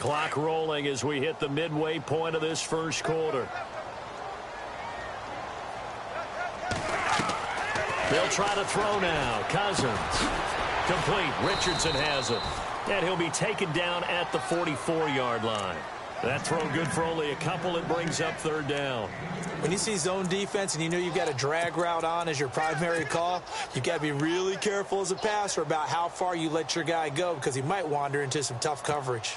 Clock rolling as we hit the midway point of this first quarter. They'll try to throw now. Cousins. Complete. Richardson has it. And he'll be taken down at the 44-yard line. That throw good for only a couple. It brings up third down. When you see zone defense and you know you've got a drag route on as your primary call, you've got to be really careful as a passer about how far you let your guy go because he might wander into some tough coverage.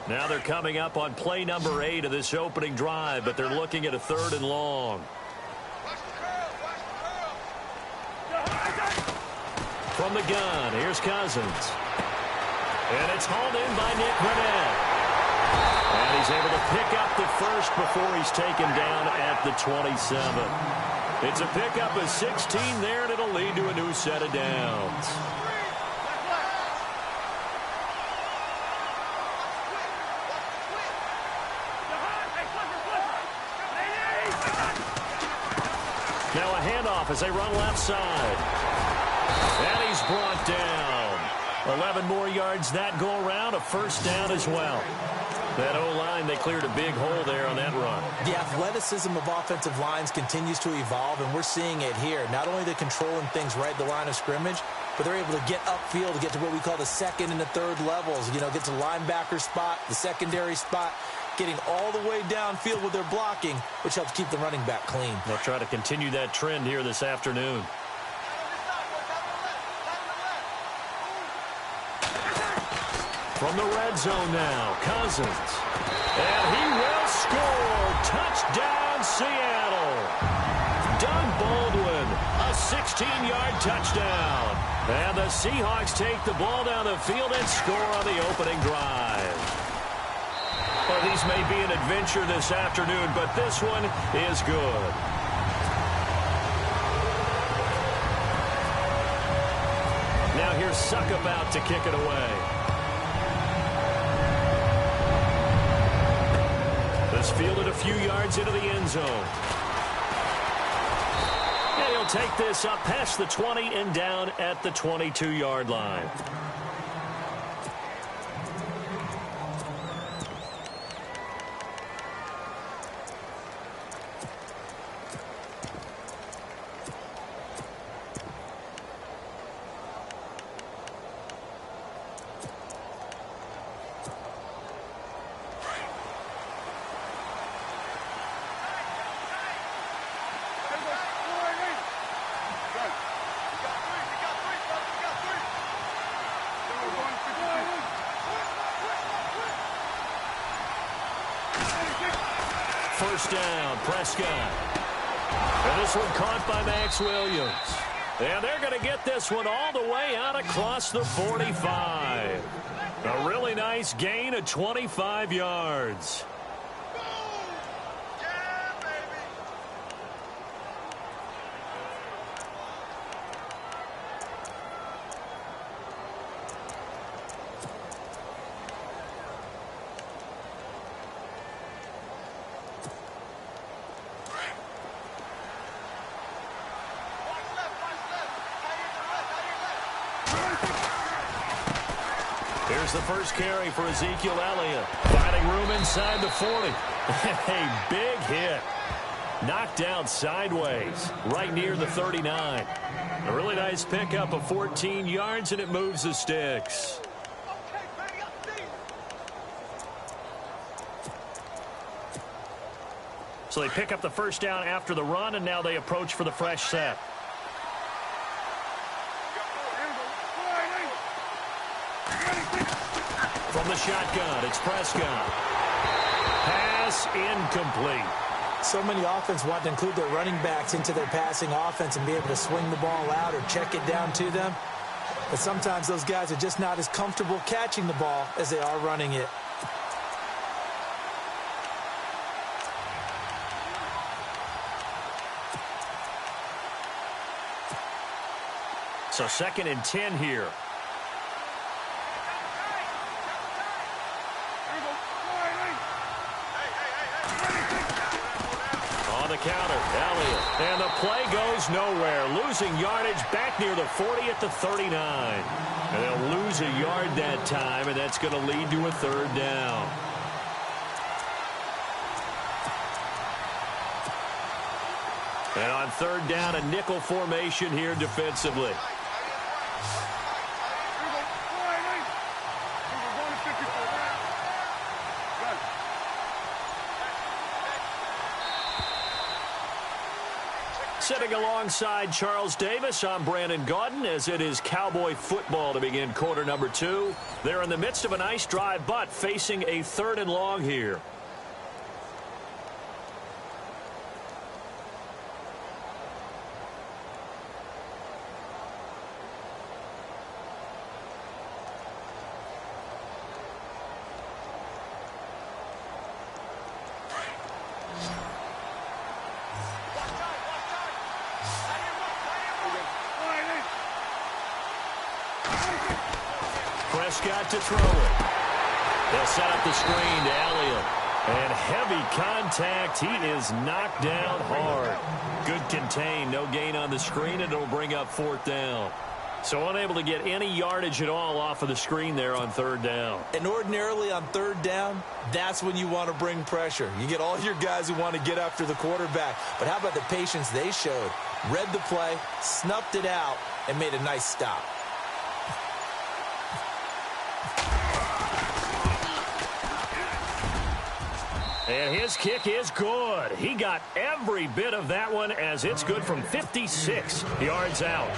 Now they're coming up on play number 8 of this opening drive, but they're looking at a 3rd and long. From the gun, here's Cousins. And it's hauled in by Nick Grenett. And he's able to pick up the first before he's taken down at the 27. It's a pickup of 16 there, and it'll lead to a new set of downs. Now a handoff as they run left side. And he's brought down. 11 more yards that go around, a first down as well. That O-line, they cleared a big hole there on that run. The athleticism of offensive lines continues to evolve, and we're seeing it here. Not only they're controlling things right at the line of scrimmage, but they're able to get upfield to get to what we call the second and the third levels. You know, get to linebacker spot, the secondary spot, getting all the way downfield with their blocking, which helps keep the running back clean. They'll try to continue that trend here this afternoon. From the red zone now, Cousins. And he will score. Touchdown, Seattle. Doug Baldwin, a 16-yard touchdown. And the Seahawks take the ball down the field and score on the opening drive. Well, these may be an adventure this afternoon, but this one is good. Now here's Suckabout to kick it away. This fielded a few yards into the end zone. And he'll take this up past the 20 and down at the 22-yard line. First down, Prescott. And this one caught by Max Williams. And they're going to get this one all the way out across the 45. A really nice gain of 25 yards. Here's the first carry for Ezekiel Elliott. Finding room inside the 40. A big hit. Knocked down sideways, right near the 39. A really nice pickup of 14 yards, and it moves the sticks. So they pick up the first down after the run, and now they approach for the fresh set. From the shotgun, it's Prescott. Pass incomplete. So many offense want to include their running backs into their passing offense and be able to swing the ball out or check it down to them. But sometimes those guys are just not as comfortable catching the ball as they are running it. So 2nd and 10 here. Elliott. And the play goes nowhere. Losing yardage back near the 40 at the 39. And they'll lose a yard that time, and that's going to lead to a third down. And on third down, a nickel formation here defensively. Sitting alongside Charles Davis, I'm Brandon Gaudin, as it is Cowboy football to begin quarter number 2. They're in the midst of a nice drive, but facing a third and long here. Prescott to throw it. They'll set up the screen to Elliott. And heavy contact. He is knocked down hard. Good contain. No gain on the screen, and it'll bring up fourth down. So unable to get any yardage at all off of the screen there on third down. And ordinarily on third down, that's when you want to bring pressure. You get all your guys who want to get after the quarterback. But how about the patience they showed? Read the play, snuffed it out, and made a nice stop. And his kick is good. He got every bit of that one, as it's good from 56 yards out.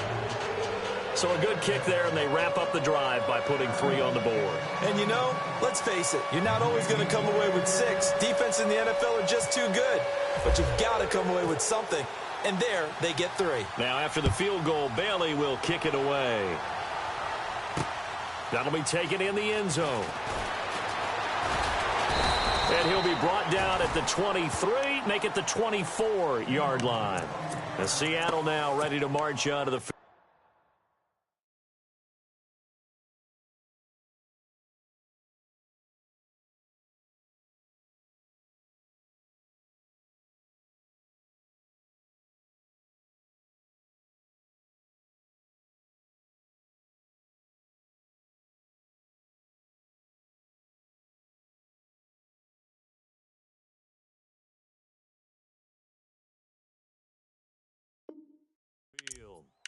So a good kick there, and they wrap up the drive by putting 3 on the board. And you know, let's face it, you're not always going to come away with 6. Defense in the NFL are just too good. But you've got to come away with something. And there, they get 3. Now after the field goal, Bailey will kick it away. That'll be taken in the end zone. And he'll be brought down at the 23, make it the 24-yard line. And Seattle now ready to march onto the field.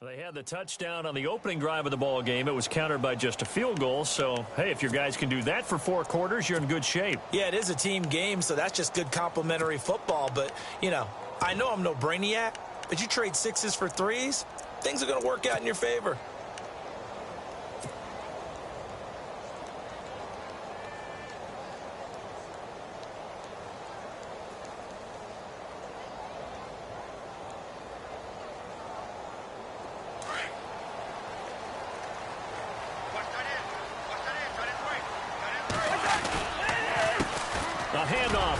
They had the touchdown on the opening drive of the ball game. It was countered by just a field goal. So, hey, if your guys can do that for 4 quarters, you're in good shape. Yeah, it is a team game, so that's just good complimentary football. But, you know, I know I'm no brainiac, but you trade 6s for 3s, things are going to work out in your favor.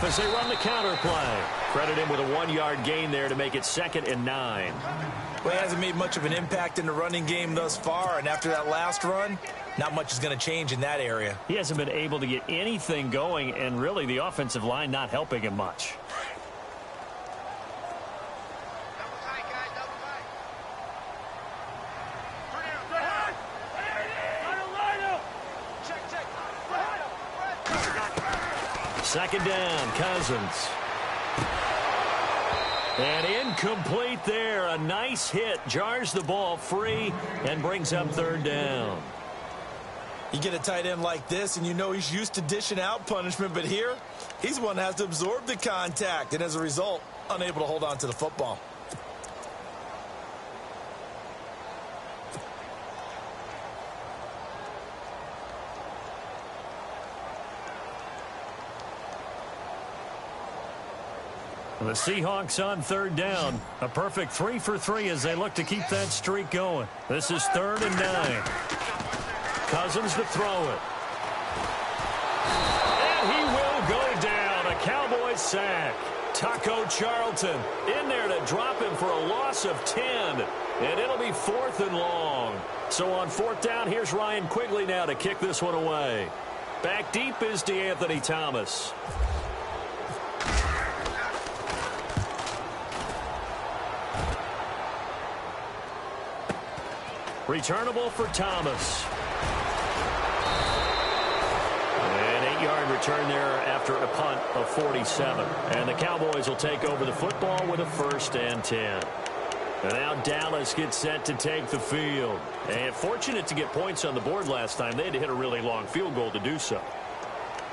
As they run the counter play. Credit him with a 1-yard gain there to make it 2nd and 9. Well, he hasn't made much of an impact in the running game thus far, and after that last run, not much is going to change in that area. He hasn't been able to get anything going, and really the offensive line not helping him much. Second down, Cousins. And incomplete there. A nice hit. Jars the ball free and brings up third down. You get a tight end like this, and you know he's used to dishing out punishment, but here, he's the one that has to absorb the contact, and as a result, unable to hold on to the football. The Seahawks on third down. A perfect 3 for 3 as they look to keep that streak going. This is 3rd and 9. Cousins to throw it. And he will go down. A Cowboys sack. Taco Charlton in there to drop him for a loss of 10. And it'll be 4th and long. So on 4th down, here's Ryan Quigley now to kick this one away. Back deep is DeAnthony Returnable for Thomas. An 8-yard return there after a punt of 47. And the Cowboys will take over the football with a 1st and 10. And now Dallas gets set to take the field. And fortunate to get points on the board last time. They had to hit a really long field goal to do so.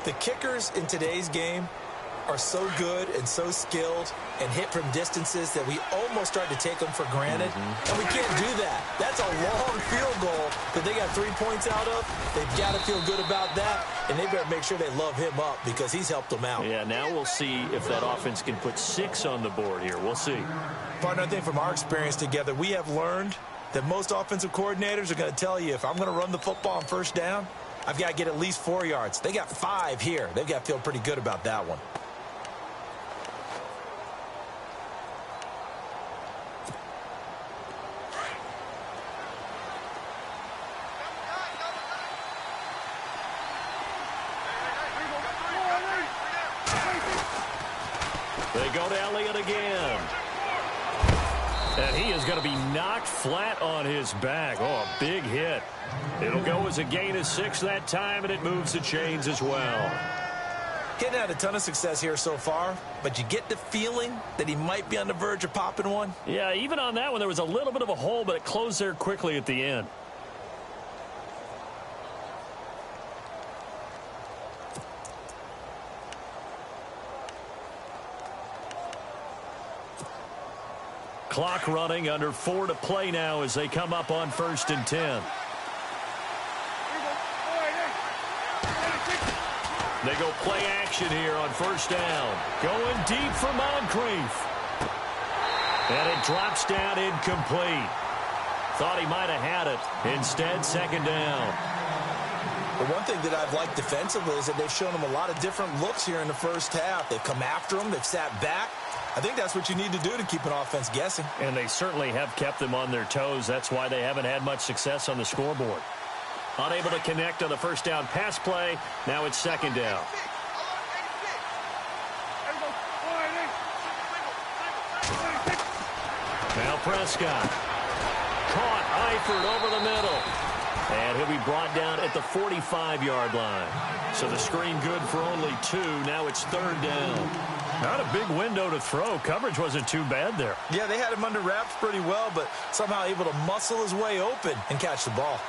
The kickers in today's game are so good and so skilled and hit from distances that we almost start to take them for granted. And we can't do that. That's a long field goal that they got 3 points out of. They've got to feel good about that, and they better make sure they love him up because he's helped them out. Yeah, now we'll see if that offense can put 6 on the board here. We'll see. Partner, I think from our experience together, we have learned that most offensive coordinators are going to tell you, if I'm going to run the football on 1st down, I've got to get at least 4 yards. They got 5 here. They've got to feel pretty good about that one. They go to Elliott again. And he is going to be knocked flat on his back. Oh, a big hit. It'll go as a gain of 6 that time, and it moves the chains as well. He hadn't had a ton of success here so far, but you get the feeling that he might be on the verge of popping one. Yeah, even on that one, there was a little bit of a hole, but it closed there quickly at the end. Clock running, under 4 to play now as they come up on 1st and 10. They go play action here on 1st down. Going deep for Moncrief. And it drops down incomplete. Thought he might have had it. Instead, 2nd down. The one thing that I've liked defensively is that they've shown him a lot of different looks here in the 1st half. They've come after him. They've sat back. I think that's what you need to do to keep an offense guessing. And they certainly have kept them on their toes. That's why they haven't had much success on the scoreboard. Unable to connect on the 1st down pass play. Now it's 2nd down. Now Prescott. Caught Eifert over the middle. And he'll be brought down at the 45-yard line. So the screen good for only 2. Now it's 3rd down. Not a big window to throw. Coverage wasn't too bad there. Yeah, they had him under wraps pretty well, but somehow able to muscle his way open and catch the ball.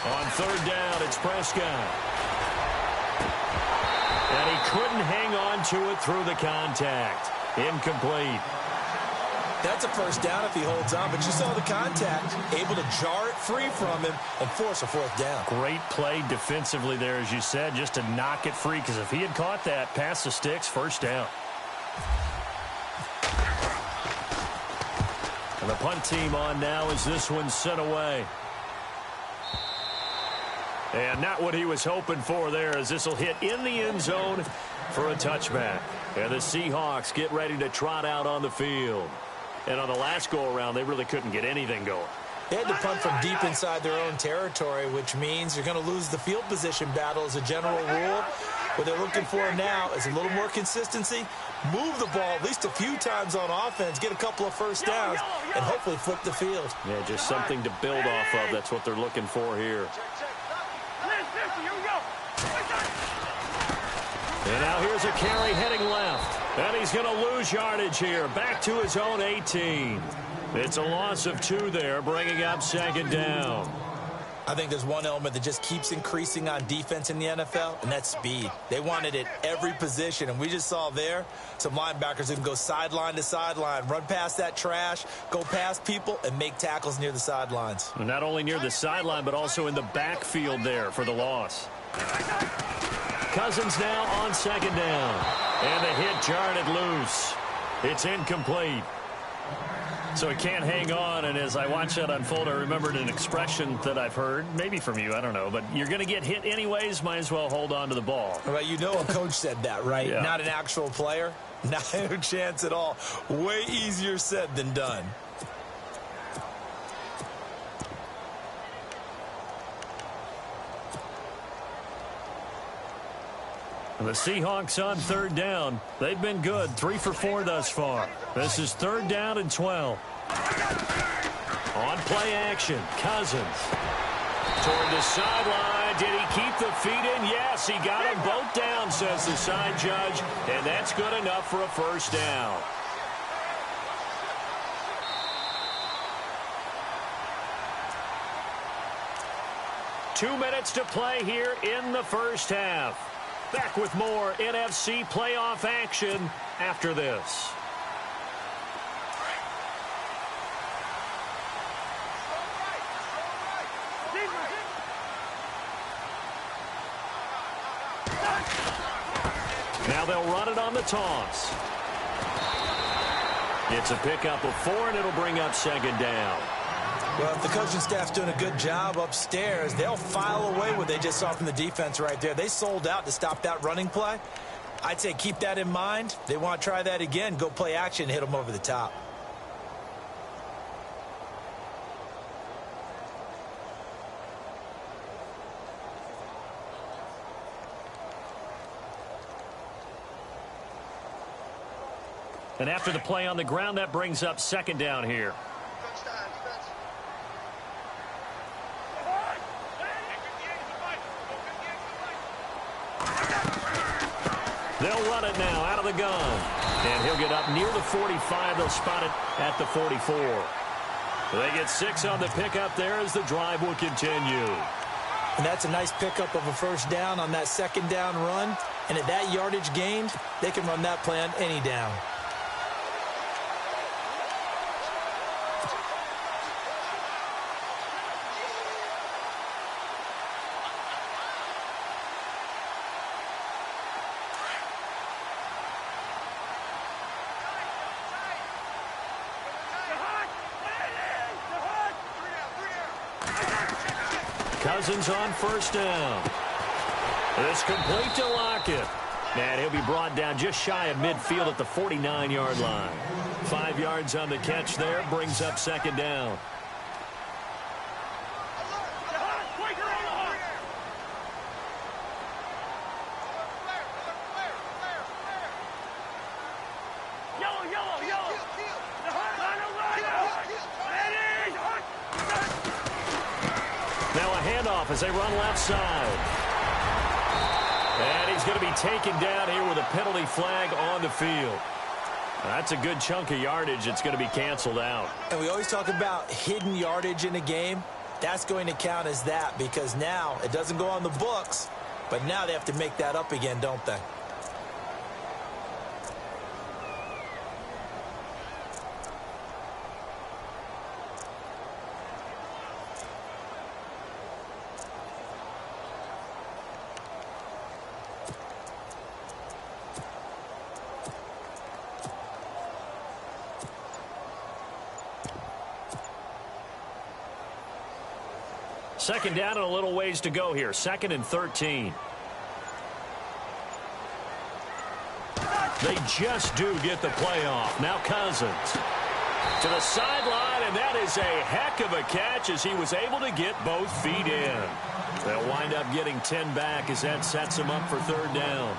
On 3rd down, it's Prescott. And he couldn't hang on to it through the contact. Incomplete. That's a 1st down if he holds on, but you saw the contact. Able to jar it free from him and force a 4th down. Great play defensively there, as you said, just to knock it free, because if he had caught that, past the sticks, 1st down. And the punt team on now as this one's sent away. And not what he was hoping for there, as this will hit in the end zone for a touchback. And the Seahawks get ready to trot out on the field. And on the last go-around, they really couldn't get anything going. They had to punt from deep inside their own territory, which means you're going to lose the field position battle as a general rule. What they're looking for now is a little more consistency, move the ball at least a few times on offense, get a couple of 1st downs, and hopefully flip the field. Yeah, just something to build off of. That's what they're looking for here. And now here's a carry heading left. And he's going to lose yardage here. Back to his own 18. It's a loss of 2 there, bringing up 2nd down. I think there's one element that just keeps increasing on defense in the NFL, and that's speed. They want it at every position, and we just saw there some linebackers who can go sideline to sideline, run past that trash, go past people, and make tackles near the sidelines. And not only near the sideline, but also in the backfield there for the loss. Cousins now on 2nd down. And the hit jarred it loose. It's incomplete. So it can't hang on, and as I watch that unfold, I remembered an expression that I've heard, maybe from you, I don't know, but you're going to get hit anyways, might as well hold on to the ball. Well, you know a coach said that, right? Yeah. Not an actual player. Not a chance at all. Way easier said than done. The Seahawks on third down. They've been good, 3 for 4 thus far. This is 3rd down and 12. On play action, Cousins. Toward the sideline. Did he keep the feet in? Yes, he got them both down, says the side judge. And that's good enough for a first down. Two minutes to play here in the first half. Back with more NFC playoff action after this. Now they'll run it on the toss. It's a pickup of 4, and it'll bring up 2nd down. Well, if the coaching staff's doing a good job upstairs, they'll file away what they just saw from the defense right there. They sold out to stop that running play. I'd say keep that in mind. They want to try that again. Go play action, hit them over the top. And after the play on the ground, that brings up 2nd down here. They'll run it now out of the gun. And he'll get up near the 45. They'll spot it at the 44. They get 6 on the pickup there as the drive will continue. And that's a nice pickup of a first down on that 2nd down run. And at that yardage gained, they can run that play on any down. Cousins on first down. It's complete to Lockett. And he'll be brought down just shy of midfield at the 49-yard line. 5 yards on the catch there, brings up 2nd down. Now a handoff as they run left side. And he's going to be taken down here with a penalty flag on the field. That's a good chunk of yardage. It's going to be canceled out. And we always talk about hidden yardage in a game. That's going to count as that because now it doesn't go on the books, but now they have to make that up again, don't they? Second down and a little ways to go here. 2nd and 13. They just do get the play off. Now Cousins to the sideline, and that is a heck of a catch as he was able to get both feet in. They'll wind up getting 10 back as that sets them up for 3rd down.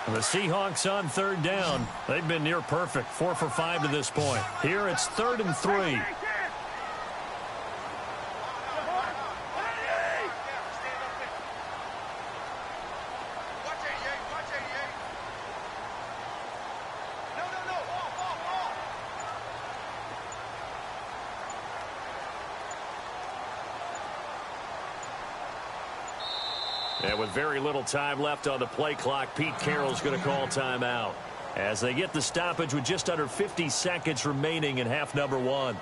The Seahawks on 3rd down. They've been near perfect. 4 for 5 to this point. Here it's 3rd and 3. And with very little time left on the play clock, Pete Carroll's going to call timeout as they get the stoppage with just under 50 seconds remaining in half number 1.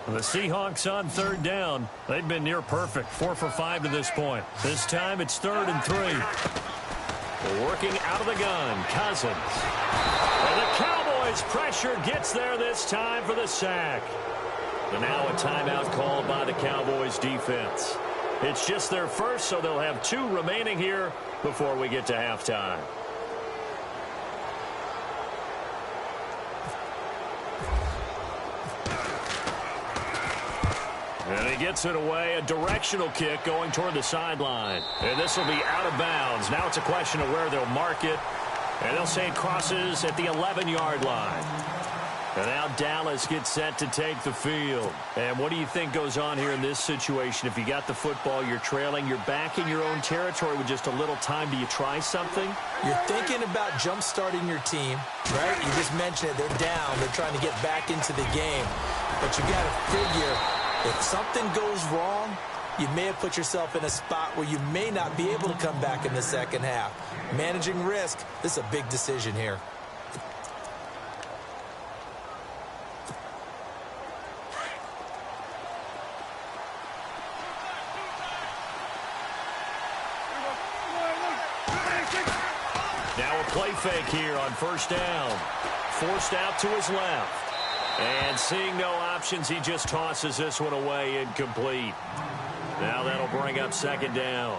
The Seahawks on third down. They've been near perfect, 4 for 5 to this point. This time it's 3rd and 3. Working out of the gun, Cousins. And the Cowboys' pressure gets there this time for the sack. And now a timeout called by the Cowboys defense. It's just their first, so they'll have 2 remaining here before we get to halftime. And he gets it away, a directional kick going toward the sideline. And this will be out of bounds. Now it's a question of where they'll mark it. And they'll say it crosses at the 11-yard line. And now Dallas gets set to take the field. And what do you think goes on here in this situation? If you got the football, you're trailing, you're back in your own territory with just a little time. Do you try something? You're thinking about jump-starting your team, right? You just mentioned it. They're down. They're trying to get back into the game. But you got to figure, if something goes wrong, you may have put yourself in a spot where you may not be able to come back in the second half. Managing risk, this is a big decision here. Now a play fake here on first down. Forced out to his left. And seeing no options, he just tosses this one away incomplete. Now that'll bring up second down.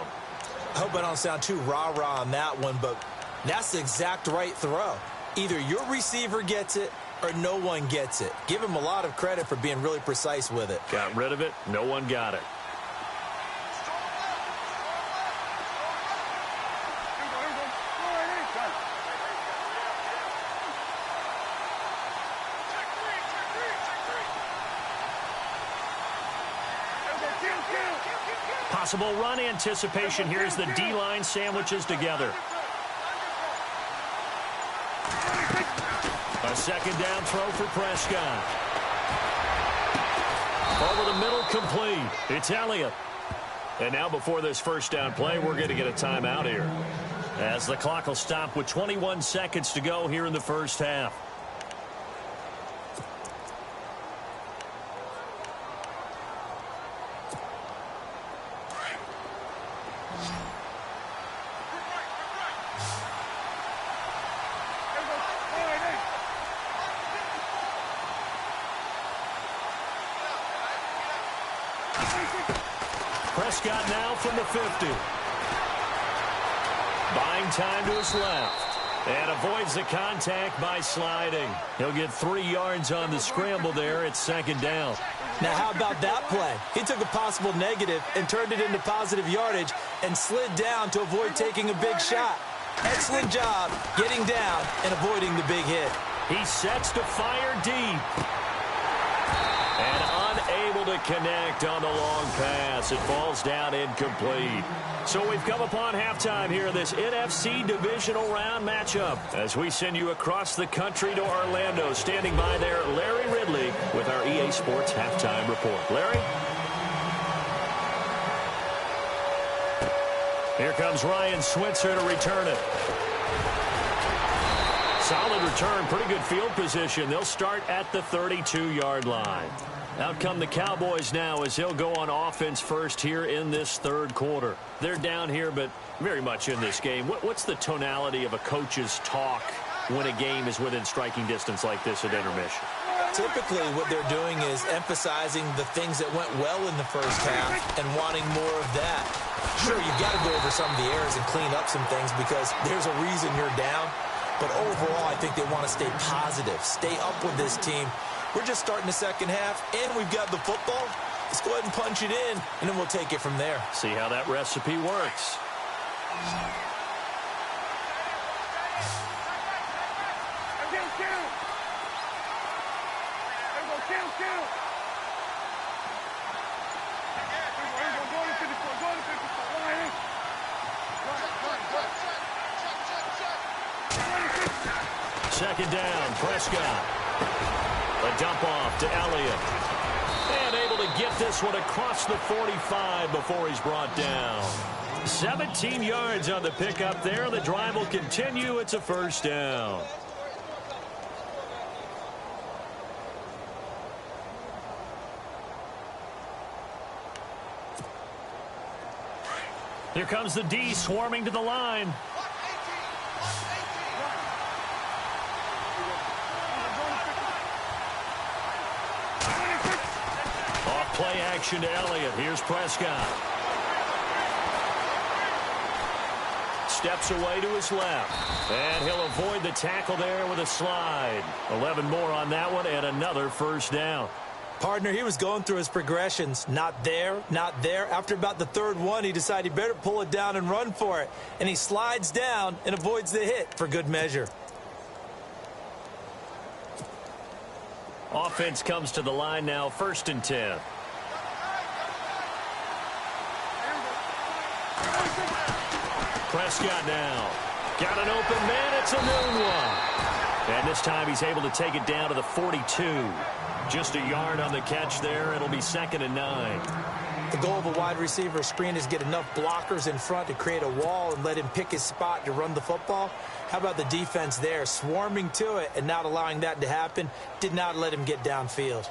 I hope I don't sound too rah-rah on that one, but that's the exact right throw. Either your receiver gets it or no one gets it. Give him a lot of credit for being really precise with it. Got rid of it. No one got it. Possible run anticipation. Here's the D-line sandwiches together. A second down throw for Prescott. Over the middle, complete. It's Elliott. And now before this first down play, we're going to get a timeout here, as the clock will stop with 21 seconds to go here in the first half. Prescott now from the 50. Buying time to his left. And avoids the contact by sliding. He'll get 3 yards on the scramble there. It's second down. Now, how about that play? He took a possible negative and turned it into positive yardage and slid down to avoid taking a big shot. Excellent job getting down and avoiding the big hit. He sets to fire deep. And unable to connect on the long pass. It falls down incomplete. So we've come upon halftime here in this NFC divisional round matchup, as we send you across the country to Orlando. Standing by there, Larry Ridley with our EA Sports halftime report. Larry? Here comes Ryan Switzer to return it. Solid return, pretty good field position. They'll start at the 32-yard line. Out come the Cowboys now, as he'll go on offense first here in this third quarter. They're down here, but very much in this game. What's the tonality of a coach's talk when a game is within striking distance like this at intermission? Typically, what they're doing is emphasizing the things that went well in the first half and wanting more of that. Sure, you've got to go over some of the errors and clean up some things because there's a reason you're down. But overall, I think they want to stay positive, stay up with this team. We're just starting the second half, and we've got the football. Let's go ahead and punch it in, and then we'll take it from there. See how that recipe works. Second down, Prescott. A dump off to Elliott. And able to get this one across the 45 before he's brought down. 17 yards on the pickup there. The drive will continue. It's a first down. Here comes the D swarming to the line. Off play action to Elliott. Here's Prescott. Steps away to his left. And he'll avoid the tackle there with a slide. 11 more on that one and another first down. Partner, he was going through his progressions. Not there, not there. After about the third one, he decided he better pull it down and run for it. And he slides down and avoids the hit for good measure. Offense comes to the line now, 1st and 10. Prescott now. Got an open man. It's a noon one. And this time he's able to take it down to the 42. Just a yard on the catch there. It'll be 2nd and 9. The goal of a wide receiver screen is get enough blockers in front to create a wall and let him pick his spot to run the football. How about the defense there, swarming to it and not allowing that to happen? Did not let him get downfield.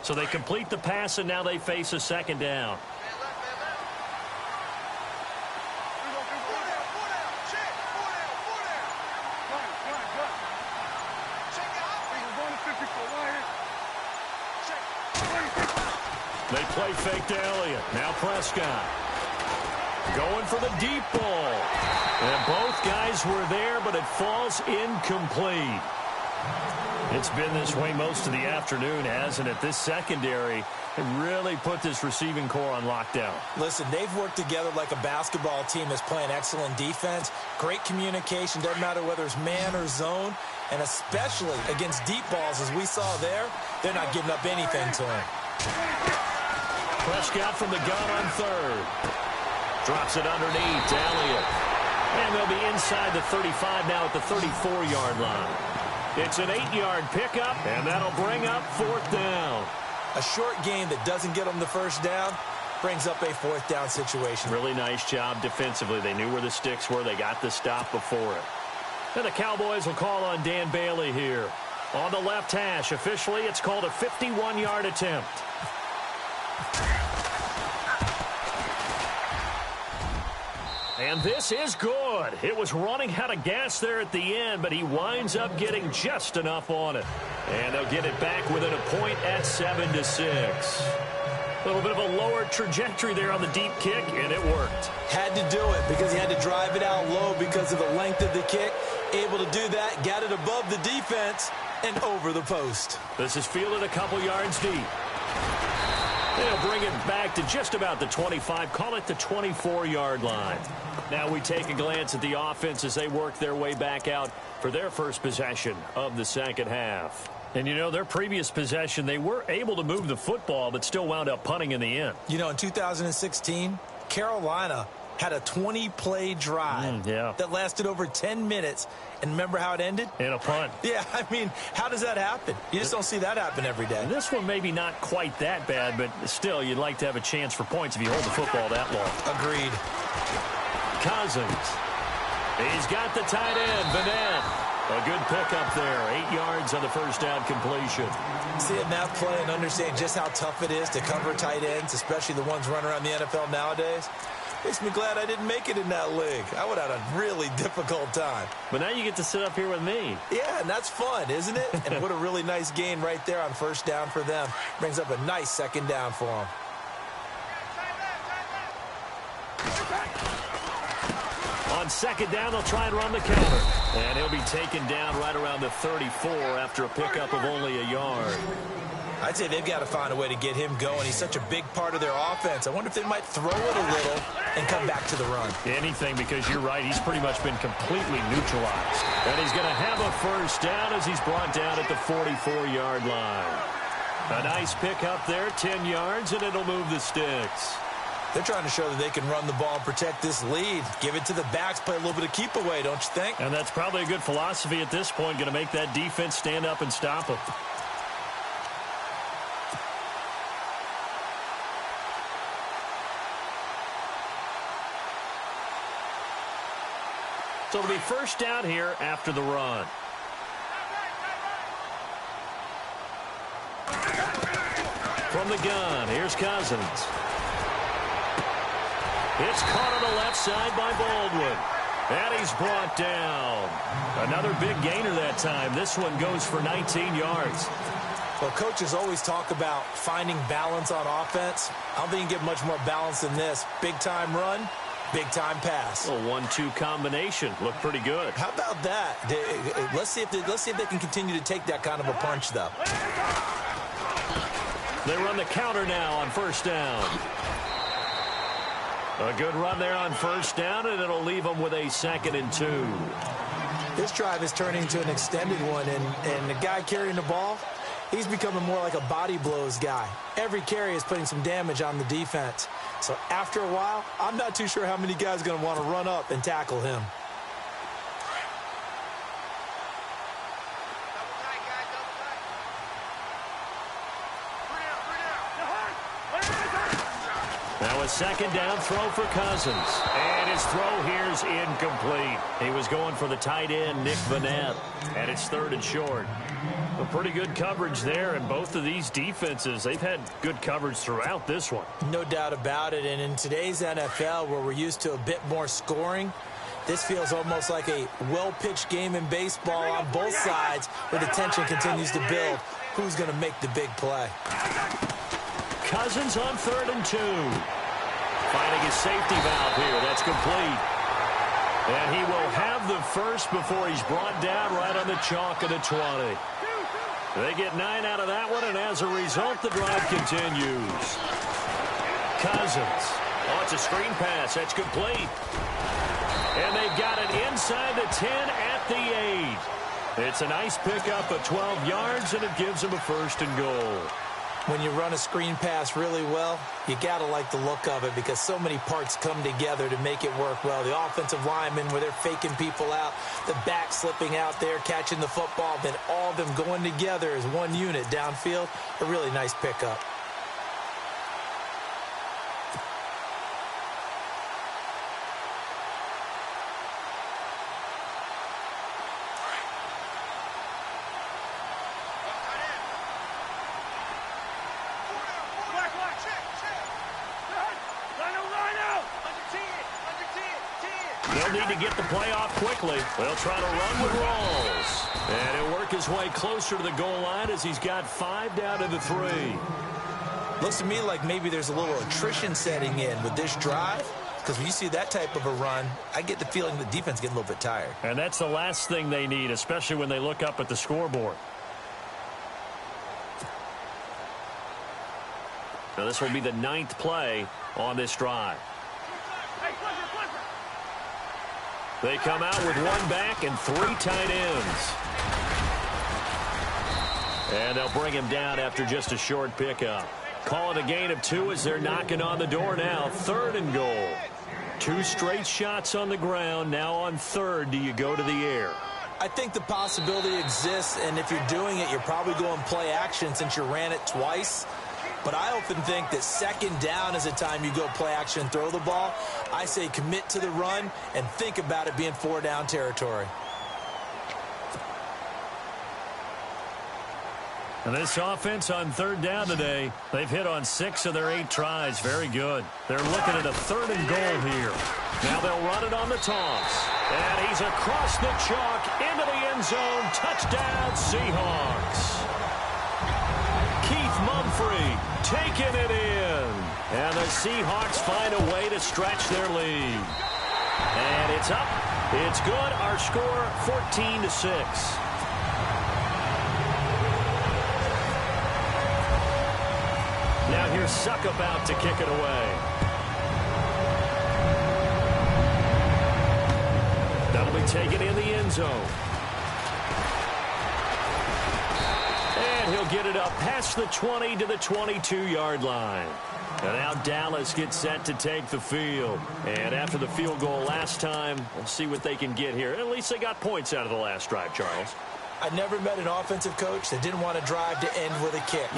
So they complete the pass, and now they face a 2nd down. They play fake to Elliott. Now Prescott. Going for the deep ball. And both guys were there, but it falls incomplete. It's been this way most of the afternoon, hasn't it? This secondary really put this receiving core on lockdown. Listen, they've worked together like a basketball team that's playing excellent defense. Great communication. Doesn't matter whether it's man or zone. And especially against deep balls, as we saw there, they're not giving up anything to him. Prescott from the gun on 3rd. Drops it underneath to Elliott. And they'll be inside the 35 now at the 34-yard line. It's an 8-yard pickup, and that'll bring up 4th down. A short game that doesn't get them the first down brings up a 4th down situation. Really nice job defensively. They knew where the sticks were. They got the stop before it. And the Cowboys will call on Dan Bailey here. On the left hash, officially, it's called a 51-yard attempt. And this is good. It was running out of gas there at the end, but he winds up getting just enough on it. And they'll get it back within a point at 7-6. A little bit of a lower trajectory there on the deep kick, and it worked. Had to do it because he had to drive it out low because of the length of the kick. Able to do that, got it above the defense, and over the post. This is fielded a couple yards deep. They'll bring it back to just about the 25, call it the 24-yard line. Now we take a glance at the offense as they work their way back out for their first possession of the second half. And, you know, their previous possession, they were able to move the football, but still wound up punting in the end. You know, in 2016, Carolina had a 20-play drive that lasted over 10 minutes. And remember how it ended? In a punt. Yeah, I mean, how does that happen? You just don't see that happen every day. This one maybe not quite that bad, but still, you'd like to have a chance for points if you hold the football that long. Agreed. Cousins. He's got the tight end, Vanette. A good pickup there. 8 yards on the first down completion. Seeing that play and understand just how tough it is to cover tight ends, especially the ones running around the NFL nowadays, makes me glad I didn't make it in that league. I would have had a really difficult time. But now you get to sit up here with me. Yeah, and that's fun, isn't it? And what a really nice gain right there on first down for them. Brings up a nice second down for them. On second down, they'll try and run the counter. And he'll be taken down right around the 34 after a pickup of only a yard. I'd say they've got to find a way to get him going. He's such a big part of their offense. I wonder if they might throw it a little and come back to the run. Anything, because you're right. He's pretty much been completely neutralized. And he's going to have a first down as he's brought down at the 44-yard line. A nice pickup there, 10 yards, and it'll move the sticks. They're trying to show that they can run the ball and protect this lead. Give it to the backs, play a little bit of keep away, don't you think? And that's probably a good philosophy at this point, going to make that defense stand up and stop them. So it'll be first down here after the run. From the gun, here's Cousins. It's caught on the left side by Baldwin. And he's brought down. Another big gainer that time. This one goes for 19 yards. Well, coaches always talk about finding balance on offense. I don't think you can get much more balance than this. Big-time run, big-time pass. A 1-2 combination. Looked pretty good. How about that? Let's see if they can continue to take that kind of a punch, though. They run the counter now on first down. A good run there on first down, and it'll leave them with a 2nd and 2. This drive is turning into an extended one, and the guy carrying the ball, he's becoming more like a body blows guy. Every carry is putting some damage on the defense. So after a while, I'm not too sure how many guys are going to want to run up and tackle him. Now a 2nd down throw for Cousins. And his throw here is incomplete. He was going for the tight end, Nick Vanette. And it's 3rd and short. A pretty good coverage there, and both of these defenses, they've had good coverage throughout this one. No doubt about it, and in today's NFL, where we're used to a bit more scoring, this feels almost like a well-pitched game in baseball on both sides, where the tension continues to build. Who's going to make the big play? Cousins on 3rd and 2. Finding his safety valve here. That's complete. And he will have the first before he's brought down right on the chalk of the 20. They get 9 out of that one, and as a result, the drive continues. Cousins. Oh, it's a screen pass. That's complete. And they've got it inside the 10 at the 8. It's a nice pickup of 12 yards, and it gives them a 1st and goal. When you run a screen pass really well, you got to like the look of it because so many parts come together to make it work well. The offensive linemen, where they're faking people out, the back slipping out there, catching the football, then all of them going together as one unit downfield. A really nice pickup. They'll need to get the play off quickly. They'll try to run with Rawls. And he'll work his way closer to the goal line as he's got 5 down to the 3. Looks to me like maybe there's a little attrition setting in with this drive. Because when you see that type of a run, I get the feeling the defense getting a little bit tired. And that's the last thing they need, especially when they look up at the scoreboard. Now this will be the 9th play on this drive. They come out with 1 back and 3 tight ends. And they'll bring him down after just a short pickup. Calling a gain of 2 as they're knocking on the door now. 3rd and goal. 2 straight shots on the ground. Now on 3rd, do you go to the air? I think the possibility exists, and if you're doing it, you're probably going play action since you ran it twice. But I often think that 2nd down is the time you go play action, throw the ball. I say commit to the run and think about it being 4 down territory. And this offense on 3rd down today, they've hit on 6 of their 8 tries. Very good. They're looking at a 3rd and goal here. Now they'll run it on the toss. And he's across the chalk into the end zone. Touchdown, Seahawks. Keith Mumphrey taking it in. And the Seahawks find a way to stretch their lead. And it's up. It's good. Our score, 14-6. Now here's Suckup out to kick it away. That'll be taken in the end zone. And he'll get it up past the 20 to the 22-yard line. And now Dallas gets set to take the field. And after the field goal last time, we'll see what they can get here. At least they got points out of the last drive, Charles. I never met an offensive coach that didn't want to drive to end with a kick.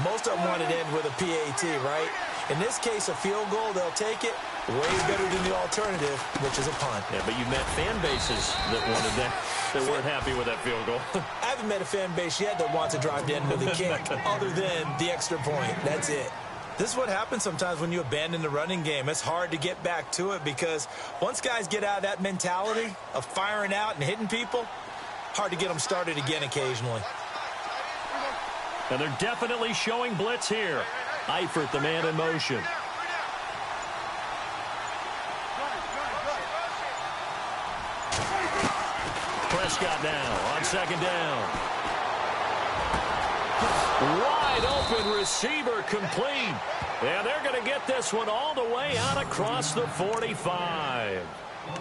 Most of them wanted to end with a PAT, right? In this case, a field goal, they'll take it. Way better than the alternative, which is a punt. Yeah, but you met fan bases that wanted that, that weren't happy with that field goal. I haven't met a fan base yet that wants to drive to the end of the kick, other than the extra point. That's it. This is what happens sometimes when you abandon the running game. It's hard to get back to it because once guys get out of that mentality of firing out and hitting people, hard to get them started again occasionally. And they're definitely showing blitz here. Eifert, the man in motion. Prescott now on second down. Wide open receiver complete. And they're going to get this one all the way out across the 45.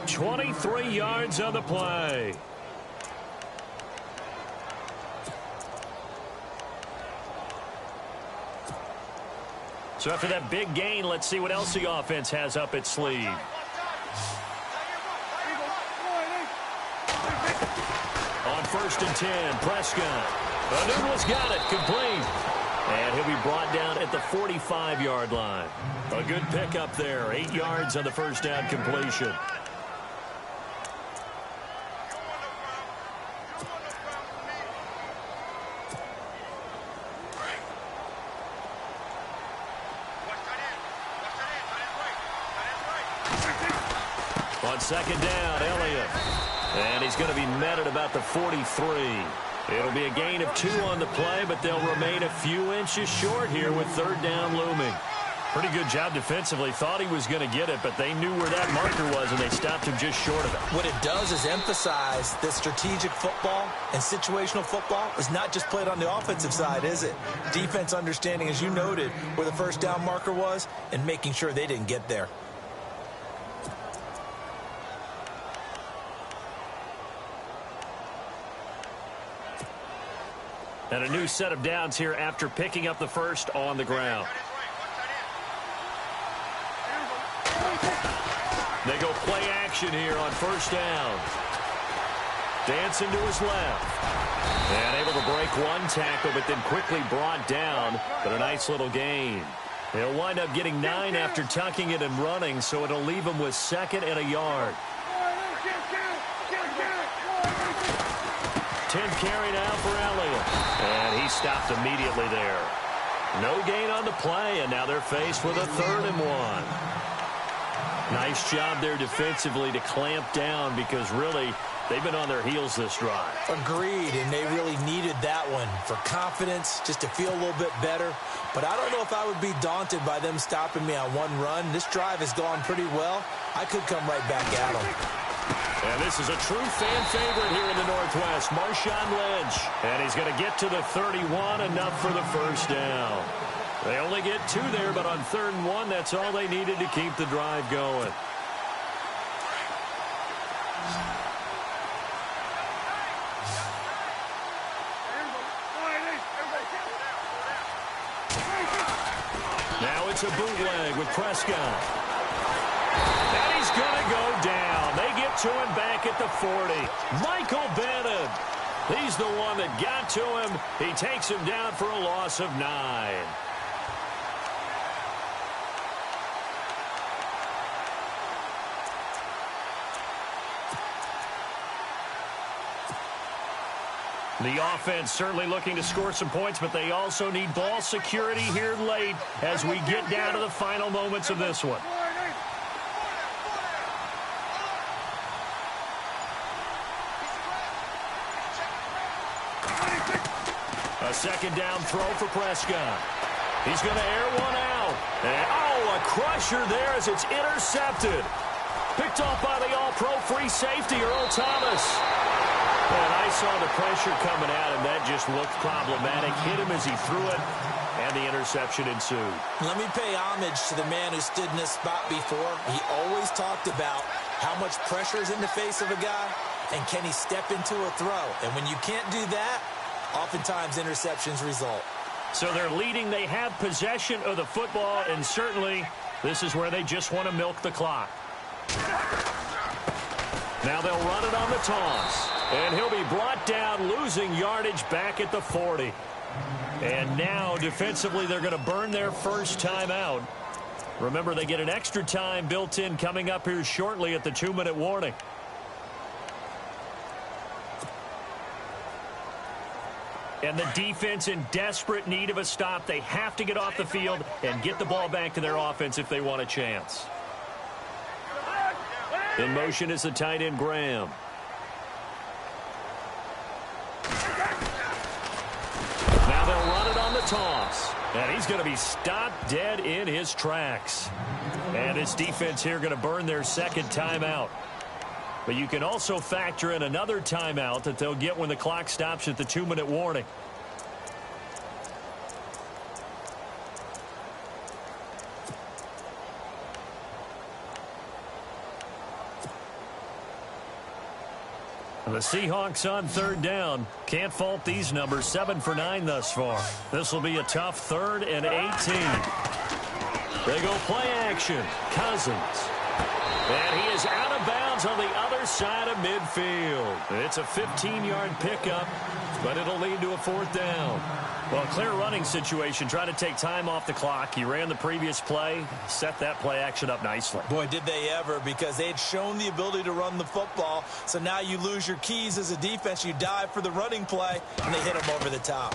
23 yards on the play. So after that big gain, let's see what else the offense has up its sleeve. On 1st and 10, Prescott. Anuno's got it, complete. And he'll be brought down at the 45-yard line. A good pickup there, 8 yards on the first down completion. On second down, Elliott. And he's going to be met at about the 43. It'll be a gain of 2 on the play, but they'll remain a few inches short here with 3rd down looming. Pretty good job defensively. Thought he was going to get it, but they knew where that marker was, and they stopped him just short of it. What it does is emphasize that strategic football and situational football is not just played on the offensive side, is it? Defense understanding, as you noted, where the 1st down marker was and making sure they didn't get there. And a new set of downs here after picking up the first on the ground. They go play action here on 1st down. Dancing to his left. And able to break one tackle, but then quickly brought down. But a nice little gain. He'll wind up getting 9 after tucking it and running, so it'll leave him with 2nd and a yard. 10th carry now for Elliott. And he stopped immediately there. No gain on the play, and now they're faced with a 3rd and 1. Nice job there defensively to clamp down because really they've been on their heels this drive. Agreed, and they really needed that one for confidence, just to feel a little bit better. But I don't know if I would be daunted by them stopping me on one run. This drive has gone pretty well. I could come right back at them. And this is a true fan favorite here in the Northwest, Marshawn Lynch. And he's going to get to the 31, enough for the 1st down. They only get 2 there, but on 3rd and 1, that's all they needed to keep the drive going. Now it's a bootleg with Prescott. And he's going to go down. They get to him back at the 40. Michael Bannon. He's the one that got to him. He takes him down for a loss of 9. The offense certainly looking to score some points, but they also need ball security here late as we get down to the final moments of this one. A 2nd down throw for Prescott. He's going to air one out. And, oh, a crusher there as it's intercepted. Picked off by the all-pro free safety, Earl Thomas. And I saw the pressure coming at him. That just looked problematic. Hit him as he threw it, and the interception ensued. Let me pay homage to the man who stood in this spot before. He always talked about how much pressure is in the face of a guy, and can he step into a throw. And when you can't do that, oftentimes interceptions result. So they're leading. They have possession of the football, and certainly this is where they just want to milk the clock. Now they'll run it on the toss. And he'll be brought down, losing yardage back at the 40. And now, defensively, they're going to burn their first timeout. Remember, they get an extra time built in coming up here shortly at the 2-minute warning. And the defense in desperate need of a stop. They have to get off the field and get the ball back to their offense if they want a chance. In motion is the tight end, Graham. Now they'll run it on the toss. And he's going to be stopped dead in his tracks. And his defense here going to burn their second timeout. But you can also factor in another timeout that they'll get when the clock stops at the 2-minute warning. The Seahawks on third down. Can't fault these numbers. 7 for 9 thus far. This will be a tough 3rd and 18. They go play action. Cousins. And he is out of bounds on the other side of midfield. It's a 15-yard pickup, but it'll lead to a 4th down. Well, clear running situation. Try to take time off the clock. He ran the previous play, set that play action up nicely. Boy, did they ever, because they had shown the ability to run the football. So now you lose your keys as a defense. You dive for the running play, and they hit him over the top.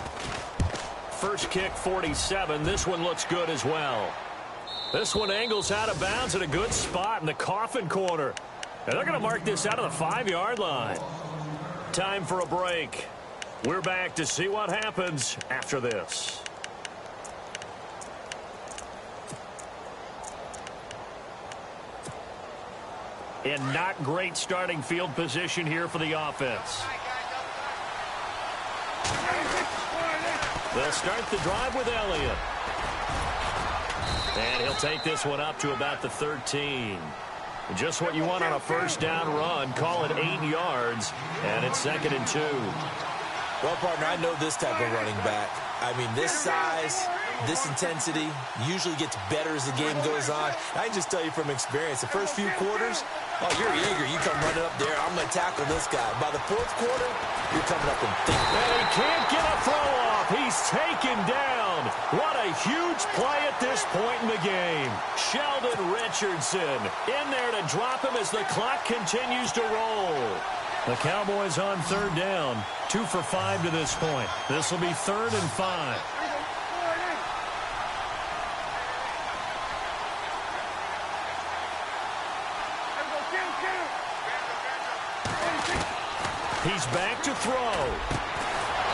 First kick, 47. This one looks good as well. This one angles out of bounds at a good spot in the coffin corner. And they're going to mark this out of the 5-yard line. Time for a break. We're back to see what happens after this. And not great starting field position here for the offense. They'll start the drive with Elliott. And he'll take this one up to about the 13. Just what you want on a first down run. Call it 8 yards. And it's 2nd and 2. Well, partner, I know this type of running back. I mean, this size, this intensity usually gets better as the game goes on. I can just tell you from experience, the first few quarters, oh, you're eager. You come running up there. I'm going to tackle this guy. By the 4th quarter, you're coming up and thinking. And he can't get a throw off. He's taken down. What a huge play at this point in the game. Sheldon Richardson in there to drop him as the clock continues to roll. The Cowboys on third down. 2 for 5 to this point. This will be 3rd and 5. He's back to throw.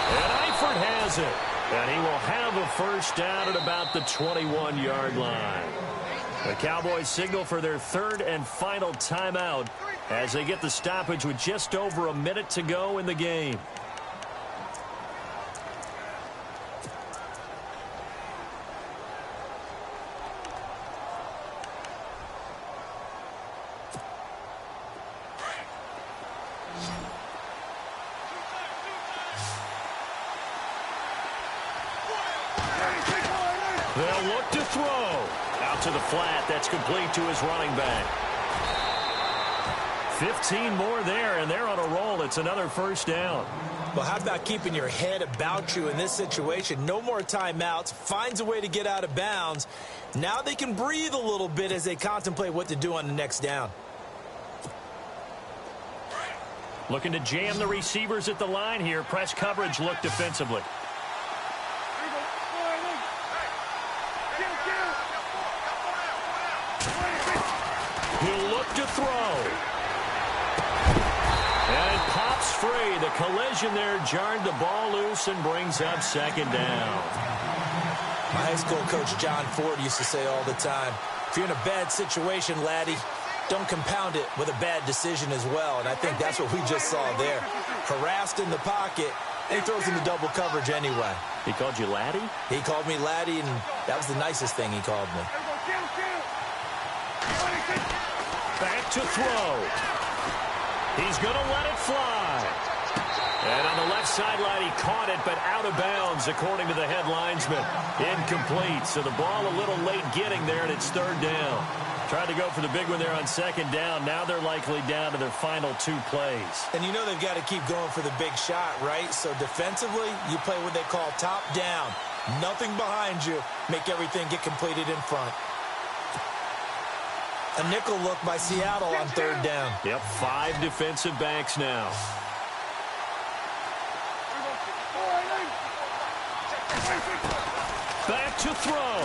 And Eifert has it. And he will have a first down at about the 21-yard line. The Cowboys signal for their 3rd and final timeout as they get the stoppage with just over a minute to go in the game. They'll look to throw. Out to the flat. That's complete to his running back. 15 more there, and they're on a roll. It's another first down. Well, how about keeping your head about you in this situation? No more timeouts. Finds a way to get out of bounds. Now they can breathe a little bit as they contemplate what to do on the next down. Looking to jam the receivers at the line here. Press coverage look defensively. He'll look to throw. And it pops free. The collision there jarred the ball loose and brings up 2nd down. My high school coach John Ford used to say all the time, if you're in a bad situation, laddie, don't compound it with a bad decision as well. And I think that's what we just saw there. Harassed in the pocket, and he throws into double coverage anyway. He called you laddie? He called me laddie, and that was the nicest thing he called me. Back to throw. He's going to let it fly. And on the left sideline, he caught it, but out of bounds, according to the head linesman. Incomplete. So the ball a little late getting there, and it's 3rd down. Tried to go for the big one there on 2nd down. Now they're likely down to their final 2 plays. And you know they've got to keep going for the big shot, right? So defensively, you play what they call top down. Nothing behind you. Make everything get completed in front. A nickel look by Seattle on third down. Yep, 5 defensive backs now. Back to throw.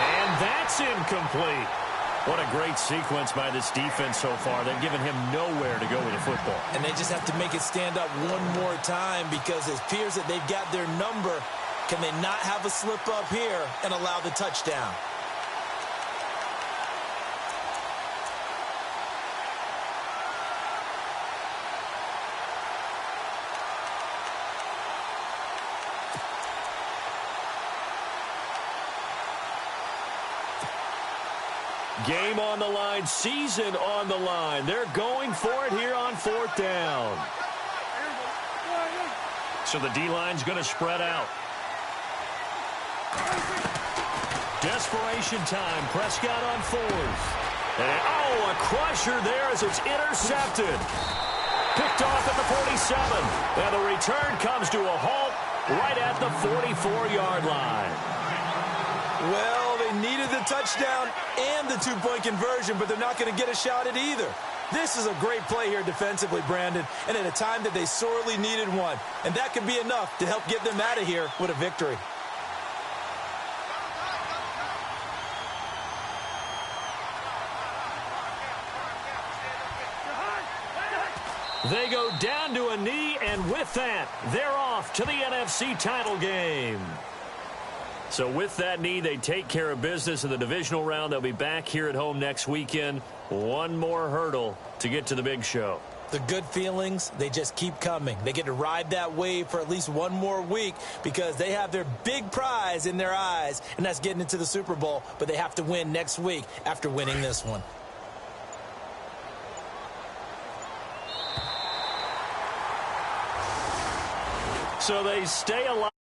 And that's incomplete. What a great sequence by this defense so far. They've given him nowhere to go with the football. And they just have to make it stand up one more time because it appears that they've got their number. Can they not have a slip up here and allow the touchdown? Game on the line, season on the line. They're going for it here on 4th down. So the D-line's going to spread out. Desperation time. Prescott on 4th. And, oh, a crusher there as it's intercepted. Picked off at the 47. And the return comes to a halt right at the 44-yard line. Well, they needed the touchdown and the 2-point conversion, but they're not going to get a shot at either. This is a great play here defensively, Brandon, and at a time that they sorely needed one. And that could be enough to help get them out of here with a victory. They go down to a knee, and with that, they're off to the NFC title game. So with that knee, they take care of business in the divisional round. They'll be back here at home next weekend. One more hurdle to get to the big show. The good feelings, they just keep coming. They get to ride that wave for at least one more week because they have their big prize in their eyes, and that's getting into the Super Bowl. But they have to win next week after winning this one. So they stay alive.